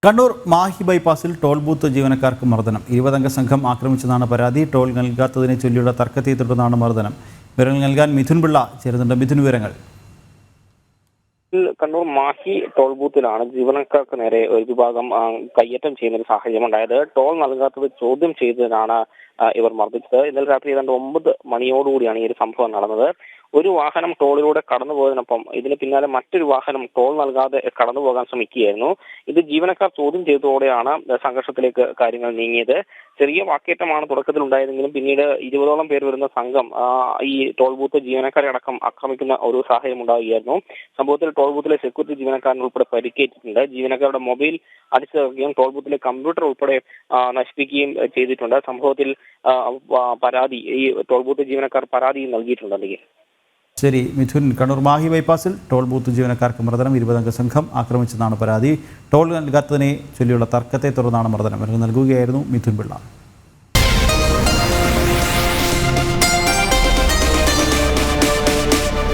Kannur Mahe ബൈപ്പാസിൽ toll booth ജീവനക്കാർക്ക് മർദ്ദനം. 20-അംഗ സംഘം ആക്രമിച്ചതാണ് പരാതി. ടോൾ നൽകാത്തതിനെ ചൊല്ലിയുള്ള തർക്കത്തെ തുടർന്നാണ് മർദ്ദനം. വിവരങ്ങൾ നൽകാൻ മിഥുൻ പിള്ള ചേരുന്നുണ്ട്. മിഥുൻ, വിവരങ്ങൾ. കണ്ണൂർ മാഹി ടോൾ ബൂത്തിലാണ് ജീവനക്കാർക്ക് നേരെ ഒരു വിഭാഗം കയ്യേറ്റം ചെയ്യുന്ന ഒരു സാഹചര്യം ഉണ്ടായത്. ടോൾ നൽകാത്തത് ചോദ്യം ചെയ്തതിനാണ് ഇവർ മർദ്ദിച്ചത്. ഇന്നലെ രാത്രി ഏതാണ്ട് 9 മണിയോടുകൂടിയാണ് ഈ ഒരു സംഭവം നടന്നത്. ഒരു വാഹനം ടോളിലൂടെ കടന്നുപോയതിനൊപ്പം ഇതിന് പിന്നാലെ മറ്റൊരു വാഹനം ടോൾ നൽകാതെ കടന്നുപോകാൻ ശ്രമിക്കുകയായിരുന്നു. ഇത് ജീവനക്കാർ ചോദ്യം ചെയ്തതോടെയാണ് സംഘർഷത്തിലേക്ക് കാര്യങ്ങൾ നീങ്ങിയത്. ചെറിയ വാക്കേറ്റമാണ് തുടക്കത്തിൽ ഉണ്ടായതെങ്കിലും പിന്നീട് 20ഓളം പേർ വരുന്ന സംഘം ഈ ടോൾ ബൂത്ത് ജീവനക്കാരെ അടക്കം ആക്രമിക്കുന്ന ഒരു സാഹചര്യം ഉണ്ടാവുകയായിരുന്നു. സംഭവത്തിൽ ടോൾ ബൂത്തിലെ സെക്യൂരിറ്റി ജീവനക്കാരൻ ഉൾപ്പെടെ പരിക്കേറ്റിട്ടുണ്ട്. ജീവനക്കാരുടെ മൊബൈൽ അടിച്ചു തകർക്കുകയും ടോൾ ബൂത്തിലെ കമ്പ്യൂട്ടർ ഉൾപ്പെടെ നശിപ്പിക്കുകയും ചെയ്തിട്ടുണ്ട്. സംഭവത്തിൽ ഈ ടോൾ ബൂത്ത് ജീവനക്കാർ പരാതി നൽകിയിട്ടുണ്ടെങ്കിൽ. ശരി മിഥുൻ, കണ്ണൂർ മാഹി ബൈപ്പാസിൽ ടോൾ ബൂത്ത് ജീവനക്കാർക്ക് മർദ്ദനം. 20-അംഗ സംഘം ആക്രമിച്ചെന്നാണ് പരാതി. ടോൾ നൽകാത്തതിനെ ചൊല്ലിയുള്ള തർക്കത്തെ തുടർന്നാണ് മർദ്ദനം. നൽകുകയായിരുന്നു മിഥുൻ പിള്ള.